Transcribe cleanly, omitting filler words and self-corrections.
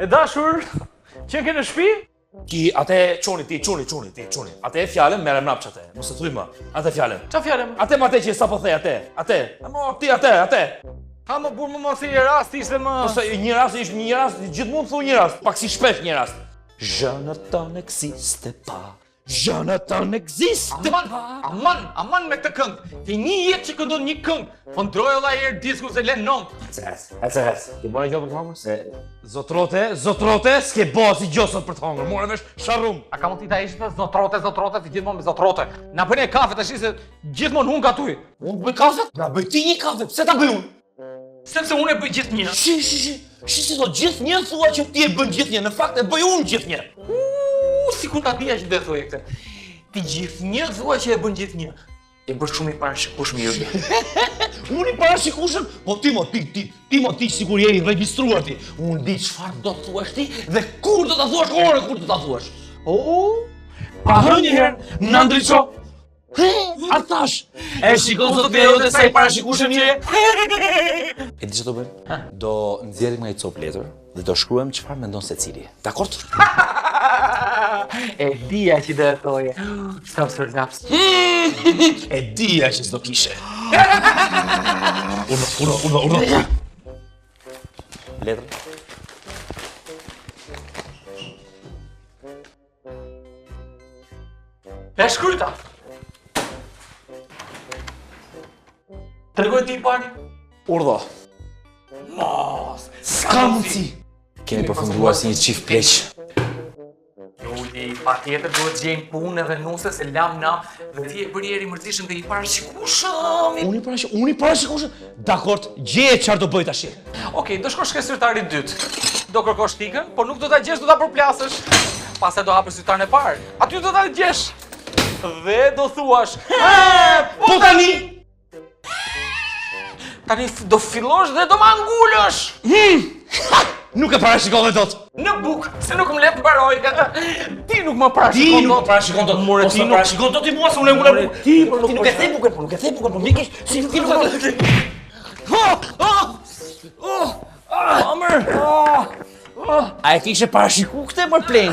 E dashur, që ke në shtëpi? Ki, ate çoni. Ate fjalën merrem napç atë. Mos e thuj më. Ate fjalën. Çfarë fjalëm? Ate më atë që sapo the atë. Mo ti atë. Ha më burr më mos i rast ishte më. Ose një rast ishte një rast, gjithmonë thu një rast, pak si shpesh një rast. Jonathan n'existe pas. Jonathan n'existe pas. Aman me këtë këngë. Ti një jetë që këndon një këngë. Po ndroj olla herë disku se lën nom. Ecë. Ti bëra gjë për të hangër se zotrote, s'ke bëu si gjosat për të hangër. Morë vesh sharrum. A ka mund ti ta ish të zotrote, si gjithmonë me zotrote. Na bëni kafe tash se gjithmonë hun gatuj. Unë bëj kafe? Na bëj ti një kafe, pse ta bëj unë? Sepse unë e bëj gjithnjë. Shi si do gjithnjë thua që ti e bën gjithnjë, në fakt e bëj unë gjithnjë. Sikur ta dija që do të thojë këtë. Ti gjithnjë thua që e bën gjithnjë. E bën shumë i parashikueshëm mirë. Unë i parashikueshëm, po ti sikur je i regjistruar ti. Unë di çfarë do të thuash ti dhe kur do ta thuash, kur do ta thuash. Pa hënë një herë, në ndryqo. A thash? E shikon sot video dhe sa i parashikueshëm je. E di që do bëjmë? Do nxjerrim nga i copë letër dhe do shkruajmë çfarë mendon secili. Dakor? E dija që do të thoje. Stop sir laps. E dija që s'do kishe. Urdo. Letër. E shkryta. Tregoj ti pani. Urdo. Mos. S'ka mundsi. Kemi përfunduar si një çift pleq. Luli, pa tjetër duhet gjejmë punë edhe nuse se lam na dhe ti e bëri eri mërtishëm dhe i parashikueshëm. Unë i parashikueshëm? Dakor, gjeje çfarë do bëj tash. Okej, do shkosh ke zyrtari 2. Do kërkosh tikën, por nuk do ta gjesh, do ta përplasësh. Pastaj do hapësh zyrtarin e parë. Aty do ta gjesh. Dhe do thuash, po tani! Tani do fillosh dhe do ma ngulësh! Nuk e parashikove dot. Në buk, se nuk më le të mbaroj. Ti nuk më parashikon dot. Parashikon dot. More ti nuk parashikon dot ti mua se unë ngulem. Ti nuk e the bukën, po mikesh si ti nuk e the. Amër. A e kishe parashiku këtë më plen?